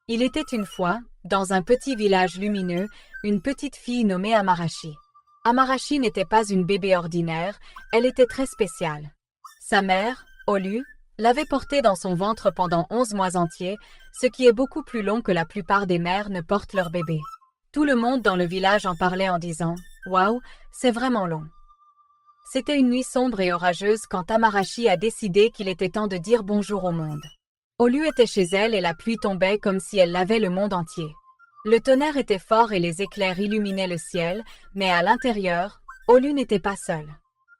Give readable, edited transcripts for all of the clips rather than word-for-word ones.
Il était une fois, dans un petit village lumineux, une petite fille nommée Amarashi. Amarashi n'était pas une bébé ordinaire, elle était très spéciale. Sa mère, Olu, l'avait portée dans son ventre pendant 11 mois entiers, ce qui est beaucoup plus long que la plupart des mères ne portent leur bébé. Tout le monde dans le village en parlait en disant « Waouh, c'est vraiment long ». C'était une nuit sombre et orageuse quand Amarashi a décidé qu'il était temps de dire bonjour au monde. Olu était chez elle et la pluie tombait comme si elle lavait le monde entier. Le tonnerre était fort et les éclairs illuminaient le ciel, mais à l'intérieur, Olu n'était pas seule.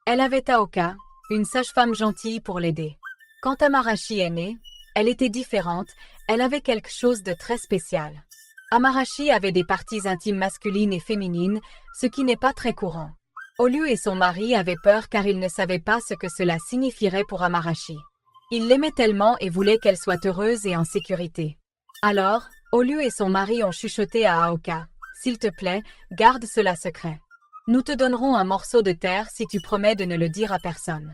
Elle avait Taoka, une sage-femme gentille pour l'aider. Quand Amarashi est née, elle était différente, elle avait quelque chose de très spécial. Amarashi avait des parties intimes masculines et féminines, ce qui n'est pas très courant. Olu et son mari avaient peur car ils ne savaient pas ce que cela signifierait pour Amarashi. Ils l'aimaient tellement et voulaient qu'elle soit heureuse et en sécurité. Alors, Olu et son mari ont chuchoté à Aoka. « S'il te plaît, garde cela secret. Nous te donnerons un morceau de terre si tu promets de ne le dire à personne. »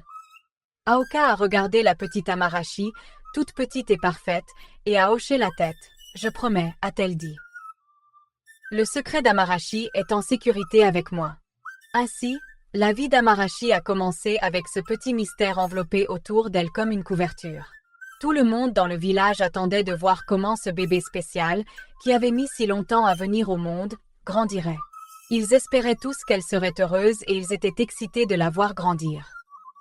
Aoka a regardé la petite Amarashi, toute petite et parfaite, et a hoché la tête. « Je promets, a-t-elle dit. Le secret d'Amarashi est en sécurité avec moi. » Ainsi, la vie d'Amarashi a commencé avec ce petit mystère enveloppé autour d'elle comme une couverture. Tout le monde dans le village attendait de voir comment ce bébé spécial, qui avait mis si longtemps à venir au monde, grandirait. Ils espéraient tous qu'elle serait heureuse et ils étaient excités de la voir grandir.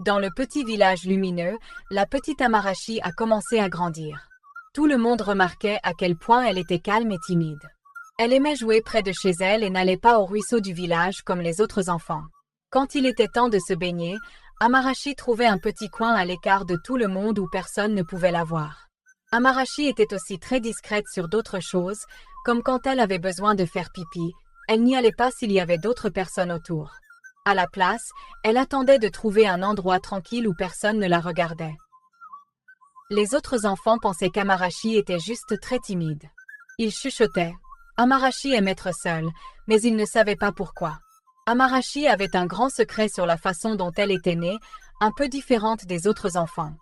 Dans le petit village lumineux, la petite Amarashi a commencé à grandir. Tout le monde remarquait à quel point elle était calme et timide. Elle aimait jouer près de chez elle et n'allait pas au ruisseau du village comme les autres enfants. Quand il était temps de se baigner, Amarashi trouvait un petit coin à l'écart de tout le monde où personne ne pouvait la voir. Amarashi était aussi très discrète sur d'autres choses, comme quand elle avait besoin de faire pipi, elle n'y allait pas s'il y avait d'autres personnes autour. À la place, elle attendait de trouver un endroit tranquille où personne ne la regardait. Les autres enfants pensaient qu'Amarashi était juste très timide. Ils chuchotaient. Amarashi aimait être seule, mais ils ne savaient pas pourquoi. Amarashi avait un grand secret sur la façon dont elle était née, un peu différente des autres enfants.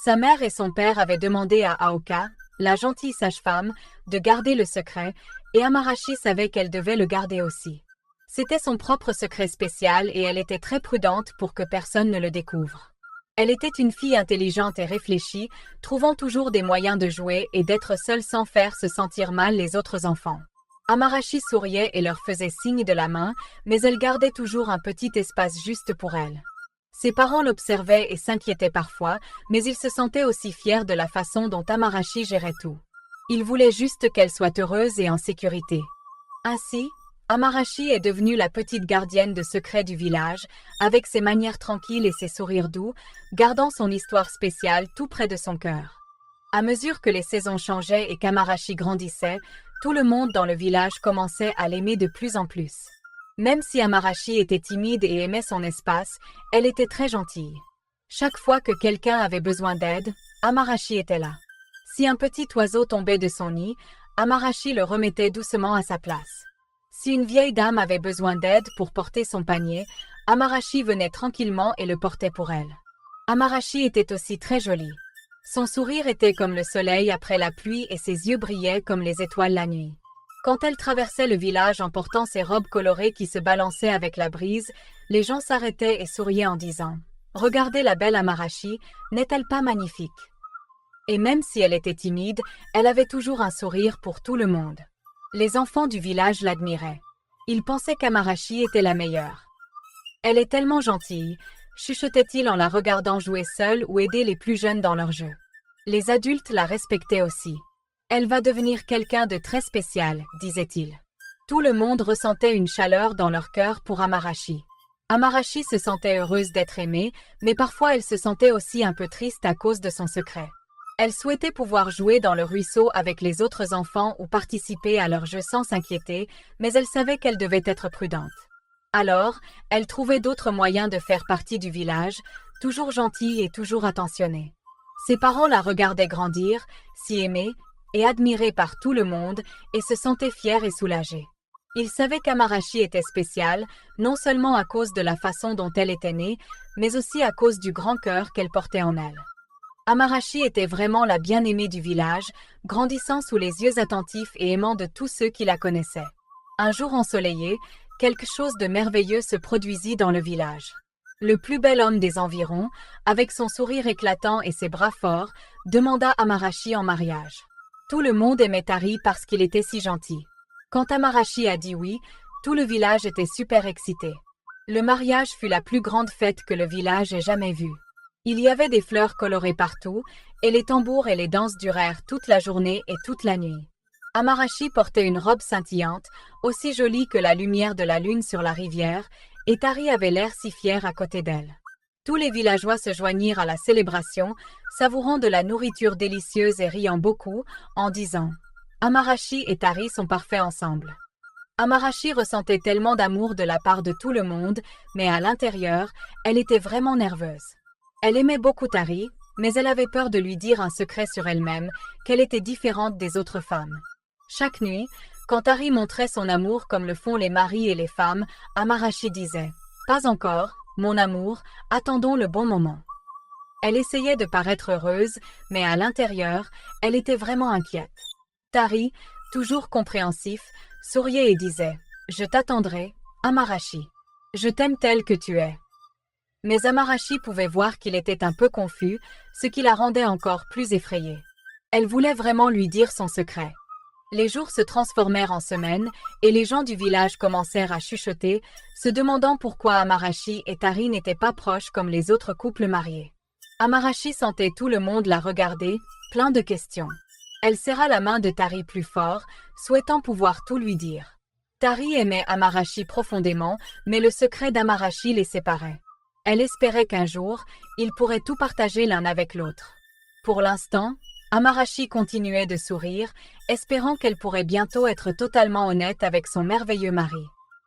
Sa mère et son père avaient demandé à Aoka, la gentille sage-femme, de garder le secret, et Amarashi savait qu'elle devait le garder aussi. C'était son propre secret spécial et elle était très prudente pour que personne ne le découvre. Elle était une fille intelligente et réfléchie, trouvant toujours des moyens de jouer et d'être seule sans faire se sentir mal les autres enfants. Amarashi souriait et leur faisait signe de la main, mais elle gardait toujours un petit espace juste pour elle. Ses parents l'observaient et s'inquiétaient parfois, mais ils se sentaient aussi fiers de la façon dont Amarashi gérait tout. Ils voulaient juste qu'elle soit heureuse et en sécurité. Ainsi, Amarashi est devenue la petite gardienne de secrets du village, avec ses manières tranquilles et ses sourires doux, gardant son histoire spéciale tout près de son cœur. À mesure que les saisons changeaient et qu'Amarashi grandissait, tout le monde dans le village commençait à l'aimer de plus en plus. Même si Amarashi était timide et aimait son espace, elle était très gentille. Chaque fois que quelqu'un avait besoin d'aide, Amarashi était là. Si un petit oiseau tombait de son nid, Amarashi le remettait doucement à sa place. Si une vieille dame avait besoin d'aide pour porter son panier, Amarashi venait tranquillement et le portait pour elle. Amarashi était aussi très jolie. Son sourire était comme le soleil après la pluie et ses yeux brillaient comme les étoiles la nuit. Quand elle traversait le village en portant ses robes colorées qui se balançaient avec la brise, les gens s'arrêtaient et souriaient en disant « Regardez la belle Amarashi, n'est-elle pas magnifique ?» Et même si elle était timide, elle avait toujours un sourire pour tout le monde. Les enfants du village l'admiraient. Ils pensaient qu'Amarashi était la meilleure. « Elle est tellement gentille », chuchotait-il en la regardant jouer seule ou aider les plus jeunes dans leur jeu. Les adultes la respectaient aussi. « Elle va devenir quelqu'un de très spécial », disait-il. Tout le monde ressentait une chaleur dans leur cœur pour Amarashi. Amarashi se sentait heureuse d'être aimée, mais parfois elle se sentait aussi un peu triste à cause de son secret. Elle souhaitait pouvoir jouer dans le ruisseau avec les autres enfants ou participer à leur jeu sans s'inquiéter, mais elle savait qu'elle devait être prudente. Alors, elle trouvait d'autres moyens de faire partie du village, toujours gentille et toujours attentionnée. Ses parents la regardaient grandir, s'y aimer et admirée par tout le monde, et se sentaient fiers et soulagés. Ils savaient qu'Amarashi était spéciale, non seulement à cause de la façon dont elle était née, mais aussi à cause du grand cœur qu'elle portait en elle. Amarashi était vraiment la bien-aimée du village, grandissant sous les yeux attentifs et aimants de tous ceux qui la connaissaient. Un jour ensoleillé, quelque chose de merveilleux se produisit dans le village. Le plus bel homme des environs, avec son sourire éclatant et ses bras forts, demanda Amarashi en mariage. Tout le monde aimait Tari parce qu'il était si gentil. Quand Amarashi a dit oui, tout le village était super excité. Le mariage fut la plus grande fête que le village ait jamais vue. Il y avait des fleurs colorées partout, et les tambours et les danses durèrent toute la journée et toute la nuit. Amarashi portait une robe scintillante, aussi jolie que la lumière de la lune sur la rivière, et Tari avait l'air si fier à côté d'elle. Tous les villageois se joignirent à la célébration, savourant de la nourriture délicieuse et riant beaucoup, en disant « Amarashi et Tari sont parfaits ensemble ». Amarashi ressentait tellement d'amour de la part de tout le monde, mais à l'intérieur, elle était vraiment nerveuse. Elle aimait beaucoup Tari, mais elle avait peur de lui dire un secret sur elle-même, qu'elle était différente des autres femmes. Chaque nuit, quand Tari montrait son amour comme le font les maris et les femmes, Amarashi disait « Pas encore, mon amour, attendons le bon moment ». Elle essayait de paraître heureuse, mais à l'intérieur, elle était vraiment inquiète. Tari, toujours compréhensif, souriait et disait « Je t'attendrai, Amarashi. Je t'aime tel que tu es ». Mais Amarashi pouvait voir qu'il était un peu confus, ce qui la rendait encore plus effrayée. Elle voulait vraiment lui dire son secret. Les jours se transformèrent en semaines et les gens du village commencèrent à chuchoter, se demandant pourquoi Amarashi et Tari n'étaient pas proches comme les autres couples mariés. Amarashi sentait tout le monde la regarder, plein de questions. Elle serra la main de Tari plus fort, souhaitant pouvoir tout lui dire. Tari aimait Amarashi profondément, mais le secret d'Amarashi les séparait. Elle espérait qu'un jour, ils pourraient tout partager l'un avec l'autre. Pour l'instant, Amarashi continuait de sourire, espérant qu'elle pourrait bientôt être totalement honnête avec son merveilleux mari.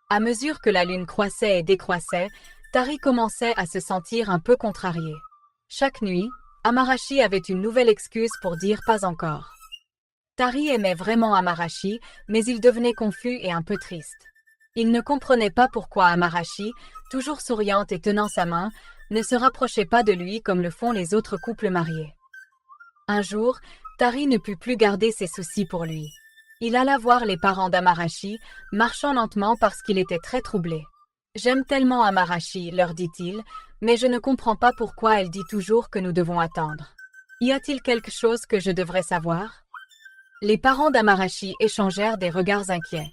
À mesure que la lune croissait et décroissait, Tari commençait à se sentir un peu contrariée. Chaque nuit, Amarashi avait une nouvelle excuse pour dire pas encore. Tari aimait vraiment Amarashi, mais il devenait confus et un peu triste. Il ne comprenait pas pourquoi Amarashi, toujours souriante et tenant sa main, ne se rapprochait pas de lui comme le font les autres couples mariés. Un jour, Tari ne put plus garder ses soucis pour lui. Il alla voir les parents d'Amarashi, marchant lentement parce qu'il était très troublé. « J'aime tellement Amarashi, leur dit-il, mais je ne comprends pas pourquoi elle dit toujours que nous devons attendre. Y a-t-il quelque chose que je devrais savoir ?» Les parents d'Amarashi échangèrent des regards inquiets.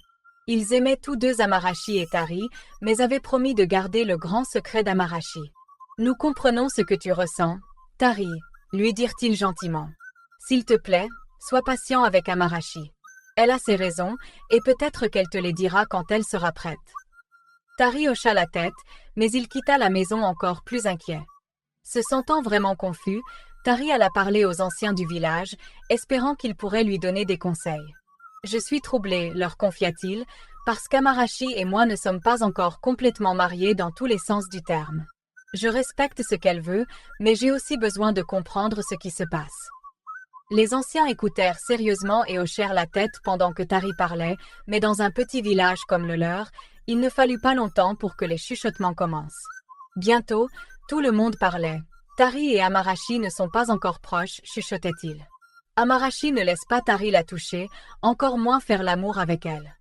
Ils aimaient tous deux Amarashi et Tari, mais avaient promis de garder le grand secret d'Amarashi. « Nous comprenons ce que tu ressens, Tari, » lui dirent-ils gentiment. « S'il te plaît, sois patient avec Amarashi. Elle a ses raisons, et peut-être qu'elle te les dira quand elle sera prête. » Tari hocha la tête, mais il quitta la maison encore plus inquiet. Se sentant vraiment confus, Tari alla parler aux anciens du village, espérant qu'ils pourraient lui donner des conseils. « Je suis troublé, leur confia-t-il, parce qu'Amarashi et moi ne sommes pas encore complètement mariés dans tous les sens du terme. Je respecte ce qu'elle veut, mais j'ai aussi besoin de comprendre ce qui se passe. » Les anciens écoutèrent sérieusement et hochèrent la tête pendant que Tari parlait, mais dans un petit village comme le leur, il ne fallut pas longtemps pour que les chuchotements commencent. Bientôt, tout le monde parlait. « Tari et Amarashi ne sont pas encore proches, chuchotait-il. Amarashi ne laisse pas Tari la toucher, encore moins faire l'amour avec elle. »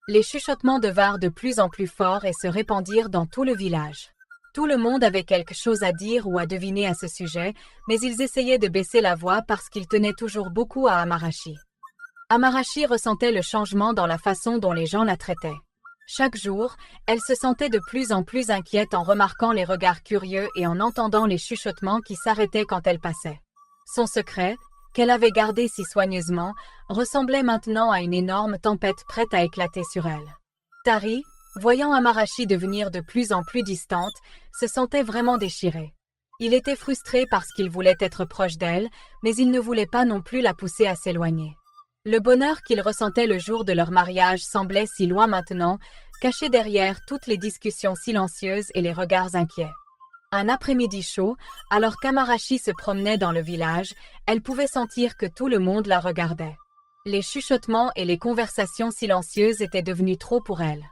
Les chuchotements devinrent de plus en plus forts et se répandirent dans tout le village. Tout le monde avait quelque chose à dire ou à deviner à ce sujet, mais ils essayaient de baisser la voix parce qu'ils tenaient toujours beaucoup à Amarashi. Amarashi ressentait le changement dans la façon dont les gens la traitaient. Chaque jour, elle se sentait de plus en plus inquiète en remarquant les regards curieux et en entendant les chuchotements qui s'arrêtaient quand elle passait. Son secret, qu'elle avait gardé si soigneusement, ressemblait maintenant à une énorme tempête prête à éclater sur elle. Tari, voyant Amarashi devenir de plus en plus distante, se sentait vraiment déchiré. Il était frustré parce qu'il voulait être proche d'elle, mais il ne voulait pas non plus la pousser à s'éloigner. Le bonheur qu'il ressentait le jour de leur mariage semblait si loin maintenant, caché derrière toutes les discussions silencieuses et les regards inquiets. Un après-midi chaud, alors qu'Amarashi se promenait dans le village, elle pouvait sentir que tout le monde la regardait. Les chuchotements et les conversations silencieuses étaient devenus trop pour elle.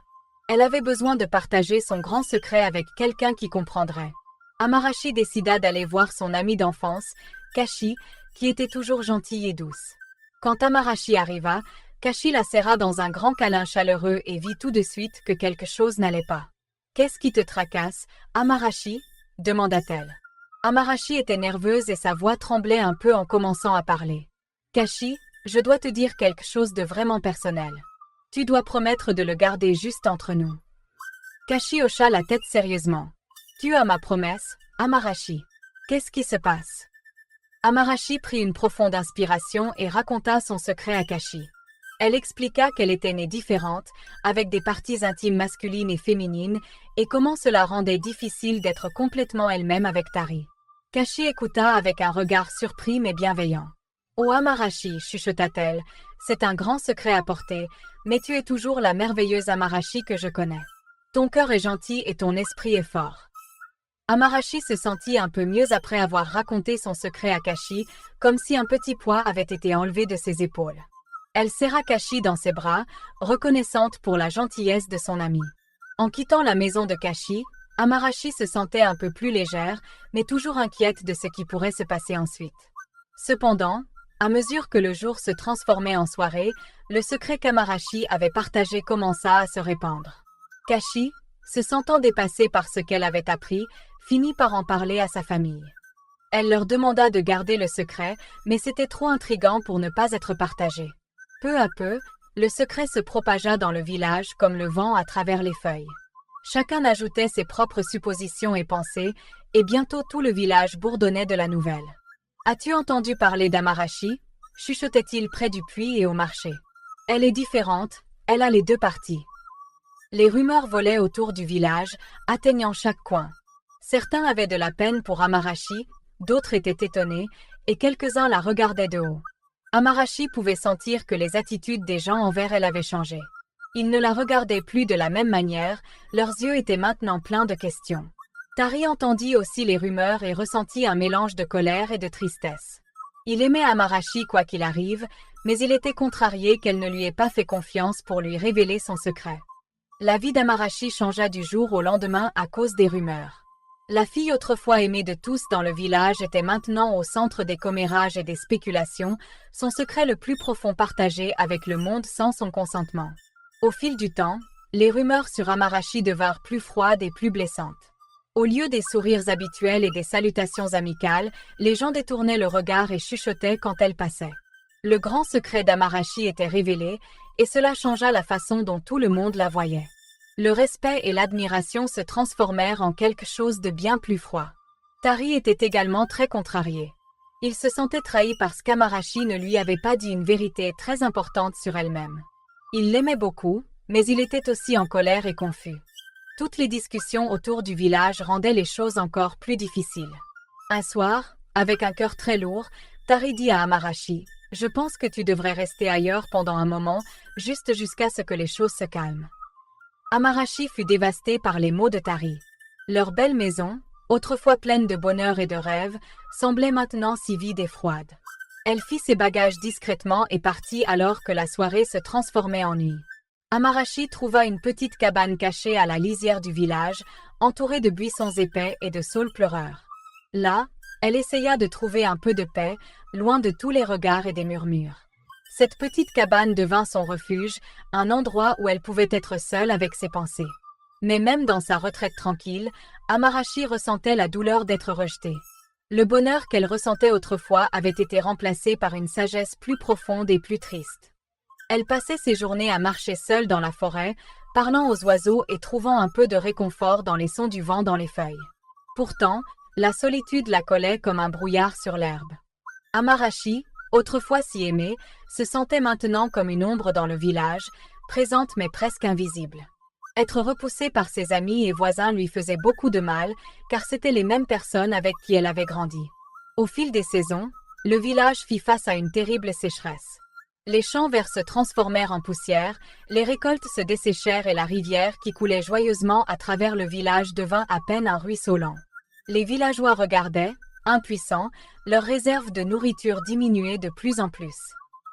Elle avait besoin de partager son grand secret avec quelqu'un qui comprendrait. Amarashi décida d'aller voir son amie d'enfance, Kashi, qui était toujours gentille et douce. Quand Amarashi arriva, Kashi la serra dans un grand câlin chaleureux et vit tout de suite que quelque chose n'allait pas. « Qu'est-ce qui te tracasse, Amarashi ?» demanda-t-elle. Amarashi était nerveuse et sa voix tremblait un peu en commençant à parler. « Kashi, je dois te dire quelque chose de vraiment personnel. Tu dois promettre de le garder juste entre nous. » Kashi hocha la tête sérieusement. « Tu as ma promesse, Amarashi. Qu'est-ce qui se passe ?» Amarashi prit une profonde inspiration et raconta son secret à Kashi. Elle expliqua qu'elle était née différente, avec des parties intimes masculines et féminines, et comment cela rendait difficile d'être complètement elle-même avec Tari. Kashi écouta avec un regard surpris mais bienveillant. « Oh Amarashi, chuchota-t-elle, c'est un grand secret à porter, mais tu es toujours la merveilleuse Amarashi que je connais. Ton cœur est gentil et ton esprit est fort. » Amarashi se sentit un peu mieux après avoir raconté son secret à Kashi, comme si un petit poids avait été enlevé de ses épaules. Elle serra Kashi dans ses bras, reconnaissante pour la gentillesse de son amie. En quittant la maison de Kashi, Amarashi se sentait un peu plus légère, mais toujours inquiète de ce qui pourrait se passer ensuite. Cependant, à mesure que le jour se transformait en soirée, le secret qu'Amarashi avait partagé commença à se répandre. Kashi, se sentant dépassée par ce qu'elle avait appris, finit par en parler à sa famille. Elle leur demanda de garder le secret, mais c'était trop intriguant pour ne pas être partagé. Peu à peu, le secret se propagea dans le village comme le vent à travers les feuilles. Chacun ajoutait ses propres suppositions et pensées, et bientôt tout le village bourdonnait de la nouvelle. « As-tu entendu parler d'Amarashi » chuchotait-il près du puits et au marché. « Elle est différente, elle a les deux parties. » Les rumeurs volaient autour du village, atteignant chaque coin. Certains avaient de la peine pour Amarashi, d'autres étaient étonnés, et quelques-uns la regardaient de haut. Amarashi pouvait sentir que les attitudes des gens envers elle avaient changé. Ils ne la regardaient plus de la même manière, leurs yeux étaient maintenant pleins de questions. Tari entendit aussi les rumeurs et ressentit un mélange de colère et de tristesse. Il aimait Amarashi quoi qu'il arrive, mais il était contrarié qu'elle ne lui ait pas fait confiance pour lui révéler son secret. La vie d'Amarashi changea du jour au lendemain à cause des rumeurs. La fille autrefois aimée de tous dans le village était maintenant au centre des commérages et des spéculations, son secret le plus profond partagé avec le monde sans son consentement. Au fil du temps, les rumeurs sur Amarashi devinrent plus froides et plus blessantes. Au lieu des sourires habituels et des salutations amicales, les gens détournaient le regard et chuchotaient quand elle passait. Le grand secret d'Amarashi était révélé, et cela changea la façon dont tout le monde la voyait. Le respect et l'admiration se transformèrent en quelque chose de bien plus froid. Tari était également très contrarié. Il se sentait trahi parce qu'Amarashi ne lui avait pas dit une vérité très importante sur elle-même. Il l'aimait beaucoup, mais il était aussi en colère et confus. Toutes les discussions autour du village rendaient les choses encore plus difficiles. Un soir, avec un cœur très lourd, Tari dit à Amarashi « Je pense que tu devrais rester ailleurs pendant un moment, juste jusqu'à ce que les choses se calment. » Amarashi fut dévastée par les mots de Tari. Leur belle maison, autrefois pleine de bonheur et de rêves, semblait maintenant si vide et froide. Elle fit ses bagages discrètement et partit alors que la soirée se transformait en nuit. Amarashi trouva une petite cabane cachée à la lisière du village, entourée de buissons épais et de saules pleureurs. Là, elle essaya de trouver un peu de paix, loin de tous les regards et des murmures. Cette petite cabane devint son refuge, un endroit où elle pouvait être seule avec ses pensées. Mais même dans sa retraite tranquille, Amarashi ressentait la douleur d'être rejetée. Le bonheur qu'elle ressentait autrefois avait été remplacé par une sagesse plus profonde et plus triste. Elle passait ses journées à marcher seule dans la forêt, parlant aux oiseaux et trouvant un peu de réconfort dans les sons du vent dans les feuilles. Pourtant, la solitude la collait comme un brouillard sur l'herbe. Amarashi, autrefois si aimée, se sentait maintenant comme une ombre dans le village, présente mais presque invisible. Être repoussée par ses amis et voisins lui faisait beaucoup de mal, car c'étaient les mêmes personnes avec qui elle avait grandi. Au fil des saisons, le village fit face à une terrible sécheresse. Les champs verts se transformèrent en poussière, les récoltes se desséchèrent et la rivière qui coulait joyeusement à travers le village devint à peine un ruisseau lent. Les villageois regardaient, impuissants, leurs réserves de nourriture diminuaient de plus en plus.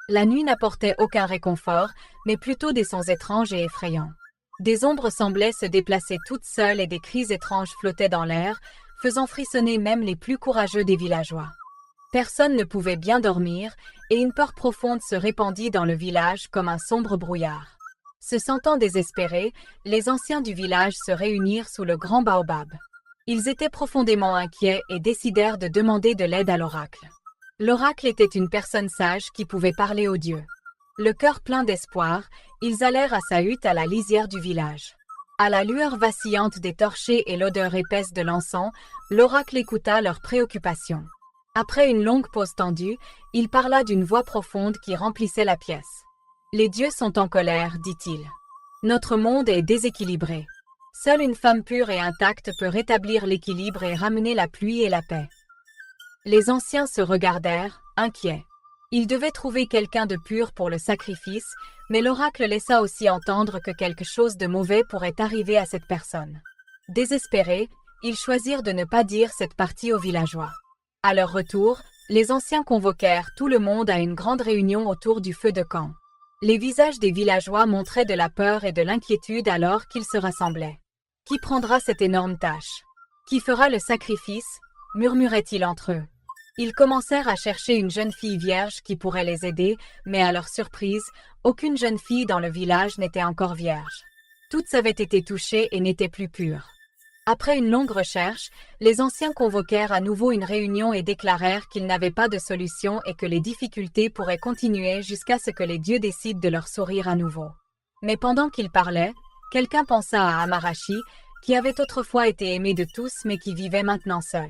La nuit n'apportait aucun réconfort, mais plutôt des sons étranges et effrayants. Des ombres semblaient se déplacer toutes seules et des cris étranges flottaient dans l'air, faisant frissonner même les plus courageux des villageois. Personne ne pouvait bien dormir, et une peur profonde se répandit dans le village comme un sombre brouillard. Se sentant désespérés, les anciens du village se réunirent sous le grand baobab. Ils étaient profondément inquiets et décidèrent de demander de l'aide à l'oracle. L'oracle était une personne sage qui pouvait parler aux dieux. Le cœur plein d'espoir, ils allèrent à sa hutte à la lisière du village. À la lueur vacillante des torchers et l'odeur épaisse de l'encens, l'oracle écouta leurs préoccupations. Après une longue pause tendue, il parla d'une voix profonde qui remplissait la pièce. « Les dieux sont en colère, dit-il. Notre monde est déséquilibré. Seule une femme pure et intacte peut rétablir l'équilibre et ramener la pluie et la paix. » Les anciens se regardèrent, inquiets. Ils devaient trouver quelqu'un de pur pour le sacrifice, mais l'oracle laissa aussi entendre que quelque chose de mauvais pourrait arriver à cette personne. Désespérés, ils choisirent de ne pas dire cette partie aux villageois. À leur retour, les anciens convoquèrent tout le monde à une grande réunion autour du feu de camp. Les visages des villageois montraient de la peur et de l'inquiétude alors qu'ils se rassemblaient. « Qui prendra cette énorme tâche? Qui fera le sacrifice ?» murmuraient-ils entre eux. Ils commencèrent à chercher une jeune fille vierge qui pourrait les aider, mais à leur surprise, aucune jeune fille dans le village n'était encore vierge. Toutes avaient été touchées et n'étaient plus pures. Après une longue recherche, les anciens convoquèrent à nouveau une réunion et déclarèrent qu'ils n'avaient pas de solution et que les difficultés pourraient continuer jusqu'à ce que les dieux décident de leur sourire à nouveau. Mais pendant qu'ils parlaient, quelqu'un pensa à Amarashi, qui avait autrefois été aimé de tous mais qui vivait maintenant seul.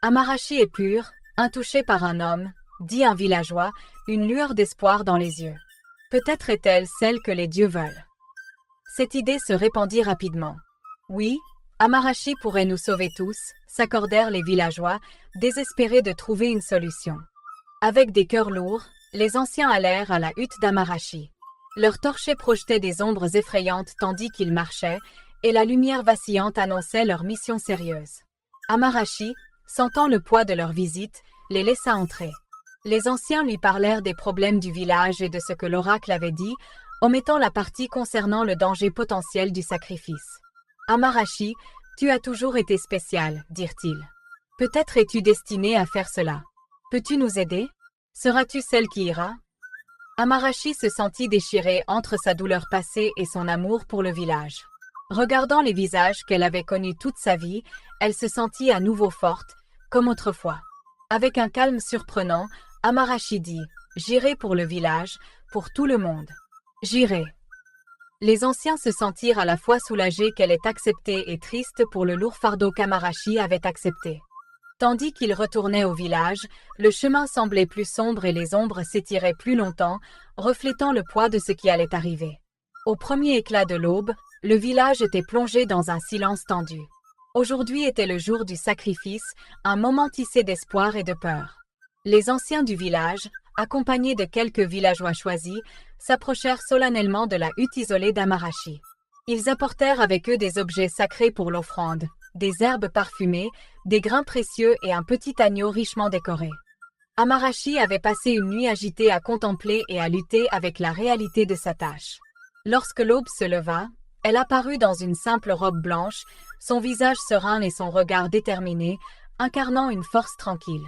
Amarashi est pure, intouchée par un homme, dit un villageois, une lueur d'espoir dans les yeux. Peut-être est-elle celle que les dieux veulent. Cette idée se répandit rapidement. Oui, Amarashi pourrait nous sauver tous, s'accordèrent les villageois, désespérés de trouver une solution. Avec des cœurs lourds, les anciens allèrent à la hutte d'Amarashi. Leurs torchers projetaient des ombres effrayantes tandis qu'ils marchaient, et la lumière vacillante annonçait leur mission sérieuse. Amarashi, sentant le poids de leur visite, les laissa entrer. Les anciens lui parlèrent des problèmes du village et de ce que l'oracle avait dit, omettant la partie concernant le danger potentiel du sacrifice. « Amarashi, tu as toujours été spécial, dirent-ils. Peut-être es-tu destiné à faire cela. Peux-tu nous aider? Seras-tu celle qui ira? » Amarashi se sentit déchirée entre sa douleur passée et son amour pour le village. Regardant les visages qu'elle avait connus toute sa vie, elle se sentit à nouveau forte, comme autrefois. Avec un calme surprenant, Amarashi dit « J'irai pour le village, pour tout le monde. J'irai. » Les anciens se sentirent à la fois soulagés qu'elle ait accepté et tristes pour le lourd fardeau qu'Amarashi avait accepté. Tandis qu'ils retournaient au village, le chemin semblait plus sombre et les ombres s'étiraient plus longtemps, reflétant le poids de ce qui allait arriver. Au premier éclat de l'aube, le village était plongé dans un silence tendu. Aujourd'hui était le jour du sacrifice, un moment tissé d'espoir et de peur. Les anciens du village, accompagnés de quelques villageois choisis, s'approchèrent solennellement de la hutte isolée d'Amarashi. Ils apportèrent avec eux des objets sacrés pour l'offrande, des herbes parfumées, des grains précieux et un petit agneau richement décoré. Amarashi avait passé une nuit agitée à contempler et à lutter avec la réalité de sa tâche. Lorsque l'aube se leva, elle apparut dans une simple robe blanche, son visage serein et son regard déterminé, incarnant une force tranquille.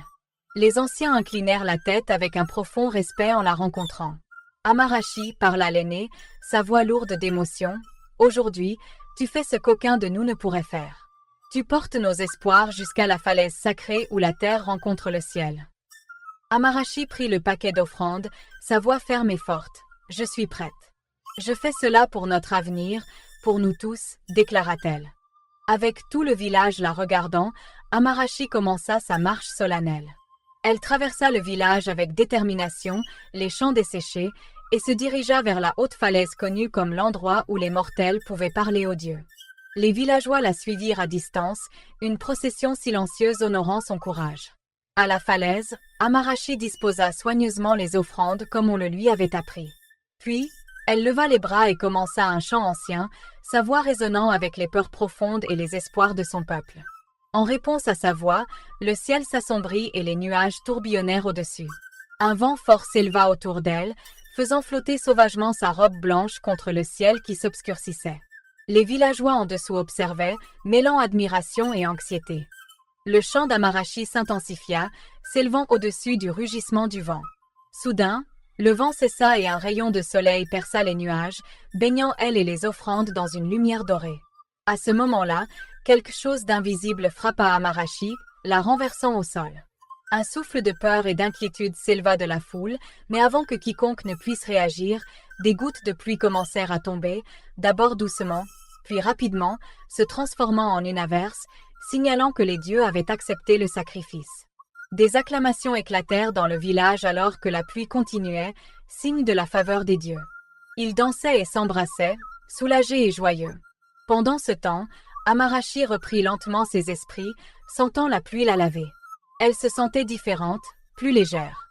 Les anciens inclinèrent la tête avec un profond respect en la rencontrant. Amarashi parla l'aîné, sa voix lourde d'émotion. « Aujourd'hui, tu fais ce qu'aucun de nous ne pourrait faire. Tu portes nos espoirs jusqu'à la falaise sacrée où la terre rencontre le ciel. » Amarashi prit le paquet d'offrandes, sa voix ferme et forte. « Je suis prête. Je fais cela pour notre avenir, pour nous tous, déclara-t-elle. Avec tout le village la regardant, Amarashi commença sa marche solennelle. Elle traversa le village avec détermination, les champs desséchés, et se dirigea vers la haute falaise connue comme l'endroit où les mortels pouvaient parler aux dieux. Les villageois la suivirent à distance, une procession silencieuse honorant son courage. À la falaise, Amarashi disposa soigneusement les offrandes comme on le lui avait appris. Puis, elle leva les bras et commença un chant ancien, sa voix résonnant avec les peurs profondes et les espoirs de son peuple. En réponse à sa voix, le ciel s'assombrit et les nuages tourbillonnèrent au-dessus. Un vent fort s'éleva autour d'elle, faisant flotter sauvagement sa robe blanche contre le ciel qui s'obscurcissait. Les villageois en dessous observaient, mêlant admiration et anxiété. Le chant d'Amarachi s'intensifia, s'élevant au-dessus du rugissement du vent. Soudain, le vent cessa et un rayon de soleil perça les nuages, baignant elle et les offrandes dans une lumière dorée. À ce moment-là, quelque chose d'invisible frappa Amarachi, la renversant au sol. Un souffle de peur et d'inquiétude s'éleva de la foule, mais avant que quiconque ne puisse réagir, des gouttes de pluie commencèrent à tomber, d'abord doucement, puis rapidement, se transformant en une averse, signalant que les dieux avaient accepté le sacrifice. Des acclamations éclatèrent dans le village alors que la pluie continuait, signe de la faveur des dieux. Ils dansaient et s'embrassaient, soulagés et joyeux. Pendant ce temps, Amarachi reprit lentement ses esprits, sentant la pluie la laver. Elle se sentait différente, plus légère.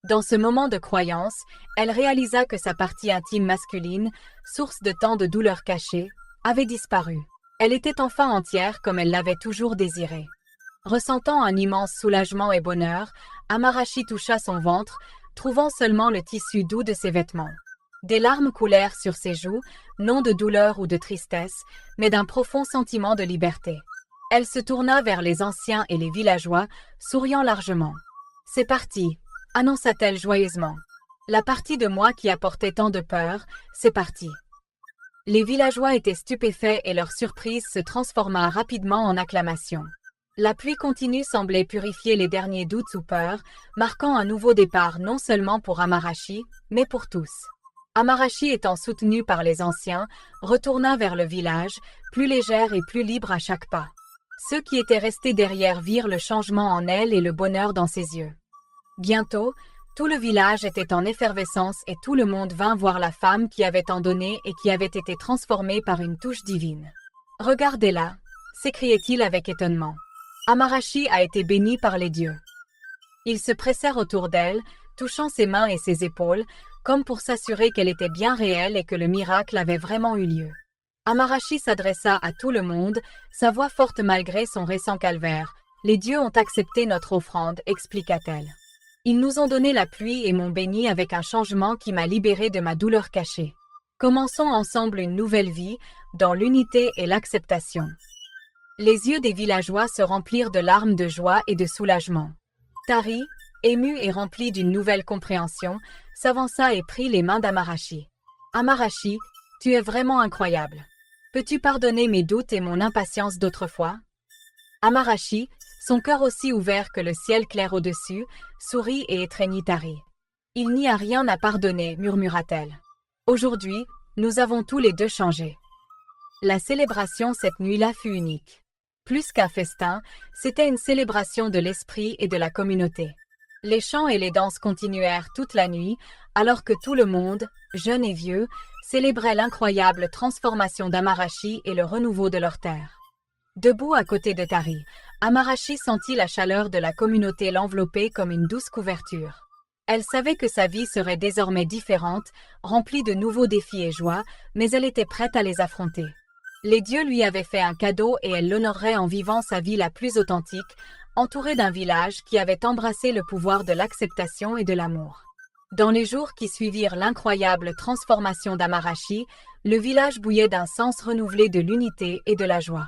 Dans ce moment de croyance, elle réalisa que sa partie intime masculine, source de tant de douleurs cachées, avait disparu. Elle était enfin entière comme elle l'avait toujours désiré. Ressentant un immense soulagement et bonheur, Amarachi toucha son ventre, trouvant seulement le tissu doux de ses vêtements. Des larmes coulèrent sur ses joues, non de douleur ou de tristesse, mais d'un profond sentiment de liberté. Elle se tourna vers les anciens et les villageois, souriant largement. « C'est parti !» annonça-t-elle joyeusement. « La partie de moi qui apportait tant de peur, c'est parti !» Les villageois étaient stupéfaits et leur surprise se transforma rapidement en acclamation. La pluie continue semblait purifier les derniers doutes ou peurs, marquant un nouveau départ non seulement pour Amarachi, mais pour tous. Amarachi étant soutenue par les anciens, retourna vers le village, plus légère et plus libre à chaque pas. Ceux qui étaient restés derrière virent le changement en elle et le bonheur dans ses yeux. Bientôt, tout le village était en effervescence et tout le monde vint voir la femme qui avait tant donné et qui avait été transformée par une touche divine. « Regardez-la !» s'écriait-il avec étonnement. Amarachi a été bénie par les dieux. Ils se pressèrent autour d'elle, touchant ses mains et ses épaules, comme pour s'assurer qu'elle était bien réelle et que le miracle avait vraiment eu lieu. Amarachi s'adressa à tout le monde, sa voix forte malgré son récent calvaire. « Les dieux ont accepté notre offrande », expliqua-t-elle. « Ils nous ont donné la pluie et m'ont béni avec un changement qui m'a libérée de ma douleur cachée. Commençons ensemble une nouvelle vie, dans l'unité et l'acceptation. » Les yeux des villageois se remplirent de larmes de joie et de soulagement. Tari, ému et rempli d'une nouvelle compréhension, s'avança et prit les mains d'Amarachi. « Amarachi, tu es vraiment incroyable. Peux-tu pardonner mes doutes et mon impatience d'autrefois ?» Amarachi, son cœur aussi ouvert que le ciel clair au-dessus, sourit et étreignit Tari. « Il n'y a rien à pardonner, murmura-t-elle. Aujourd'hui, nous avons tous les deux changé. » La célébration cette nuit-là fut unique. Plus qu'un festin, c'était une célébration de l'esprit et de la communauté. Les chants et les danses continuèrent toute la nuit, alors que tout le monde, jeunes et vieux, célébrait l'incroyable transformation d'Amarachi et le renouveau de leur terre. Debout à côté de Tari, Amarachi sentit la chaleur de la communauté l'envelopper comme une douce couverture. Elle savait que sa vie serait désormais différente, remplie de nouveaux défis et joies, mais elle était prête à les affronter. Les dieux lui avaient fait un cadeau et elle l'honorerait en vivant sa vie la plus authentique, entourée d'un village qui avait embrassé le pouvoir de l'acceptation et de l'amour. Dans les jours qui suivirent l'incroyable transformation d'Amarachi, le village bouillait d'un sens renouvelé de l'unité et de la joie.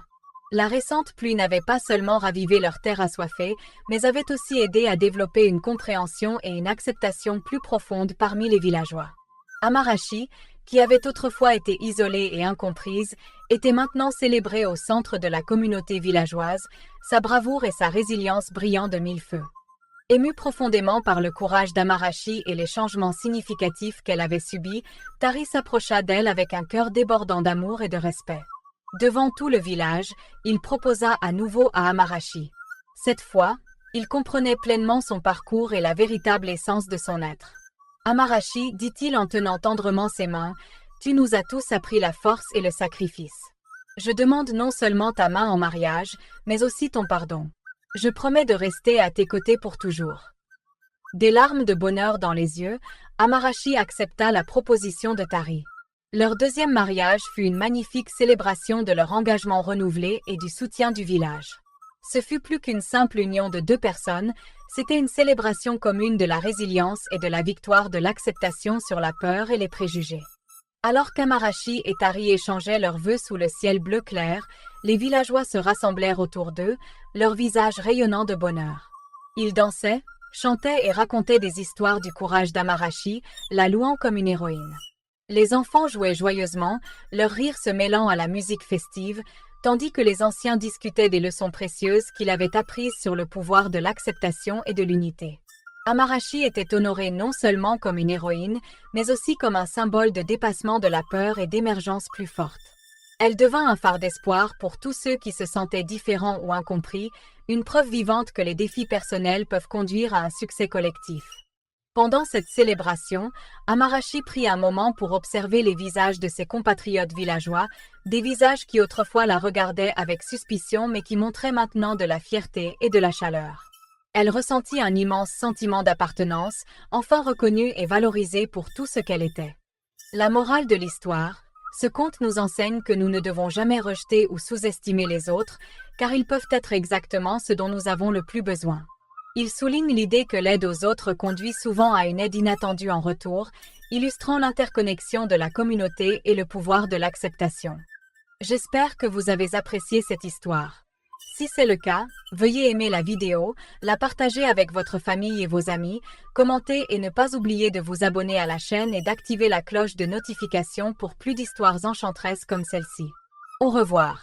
La récente pluie n'avait pas seulement ravivé leur terre assoiffée, mais avait aussi aidé à développer une compréhension et une acceptation plus profonde parmi les villageois. Amarachi, qui avait autrefois été isolée et incomprise, était maintenant célébrée au centre de la communauté villageoise, sa bravoure et sa résilience brillant de mille feux. Émue profondément par le courage d'Amarachi et les changements significatifs qu'elle avait subis, Tari s'approcha d'elle avec un cœur débordant d'amour et de respect. Devant tout le village, il proposa à nouveau à Amarachi. Cette fois, il comprenait pleinement son parcours et la véritable essence de son être. « Amarachi, dit-il en tenant tendrement ses mains, tu nous as tous appris la force et le sacrifice. Je demande non seulement ta main en mariage, mais aussi ton pardon. Je promets de rester à tes côtés pour toujours. » Des larmes de bonheur dans les yeux, Amarachi accepta la proposition de Tari. Leur deuxième mariage fut une magnifique célébration de leur engagement renouvelé et du soutien du village. Ce fut plus qu'une simple union de deux personnes, c'était une célébration commune de la résilience et de la victoire de l'acceptation sur la peur et les préjugés. Alors qu'Amarashi et Tari échangeaient leurs vœux sous le ciel bleu clair, les villageois se rassemblèrent autour d'eux, leurs visages rayonnant de bonheur. Ils dansaient, chantaient et racontaient des histoires du courage d'Amarashi, la louant comme une héroïne. Les enfants jouaient joyeusement, leur rire se mêlant à la musique festive, tandis que les anciens discutaient des leçons précieuses qu'il avait apprises sur le pouvoir de l'acceptation et de l'unité. Amarashi était honorée non seulement comme une héroïne, mais aussi comme un symbole de dépassement de la peur et d'émergence plus forte. Elle devint un phare d'espoir pour tous ceux qui se sentaient différents ou incompris, une preuve vivante que les défis personnels peuvent conduire à un succès collectif. Pendant cette célébration, Amarashi prit un moment pour observer les visages de ses compatriotes villageois, des visages qui autrefois la regardaient avec suspicion mais qui montraient maintenant de la fierté et de la chaleur. Elle ressentit un immense sentiment d'appartenance, enfin reconnue et valorisée pour tout ce qu'elle était. La morale de l'histoire, ce conte nous enseigne que nous ne devons jamais rejeter ou sous-estimer les autres, car ils peuvent être exactement ce dont nous avons le plus besoin. Il souligne l'idée que l'aide aux autres conduit souvent à une aide inattendue en retour, illustrant l'interconnexion de la communauté et le pouvoir de l'acceptation. J'espère que vous avez apprécié cette histoire. Si c'est le cas, veuillez aimer la vidéo, la partager avec votre famille et vos amis, commenter et ne pas oublier de vous abonner à la chaîne et d'activer la cloche de notification pour plus d'histoires enchanteresses comme celle-ci. Au revoir.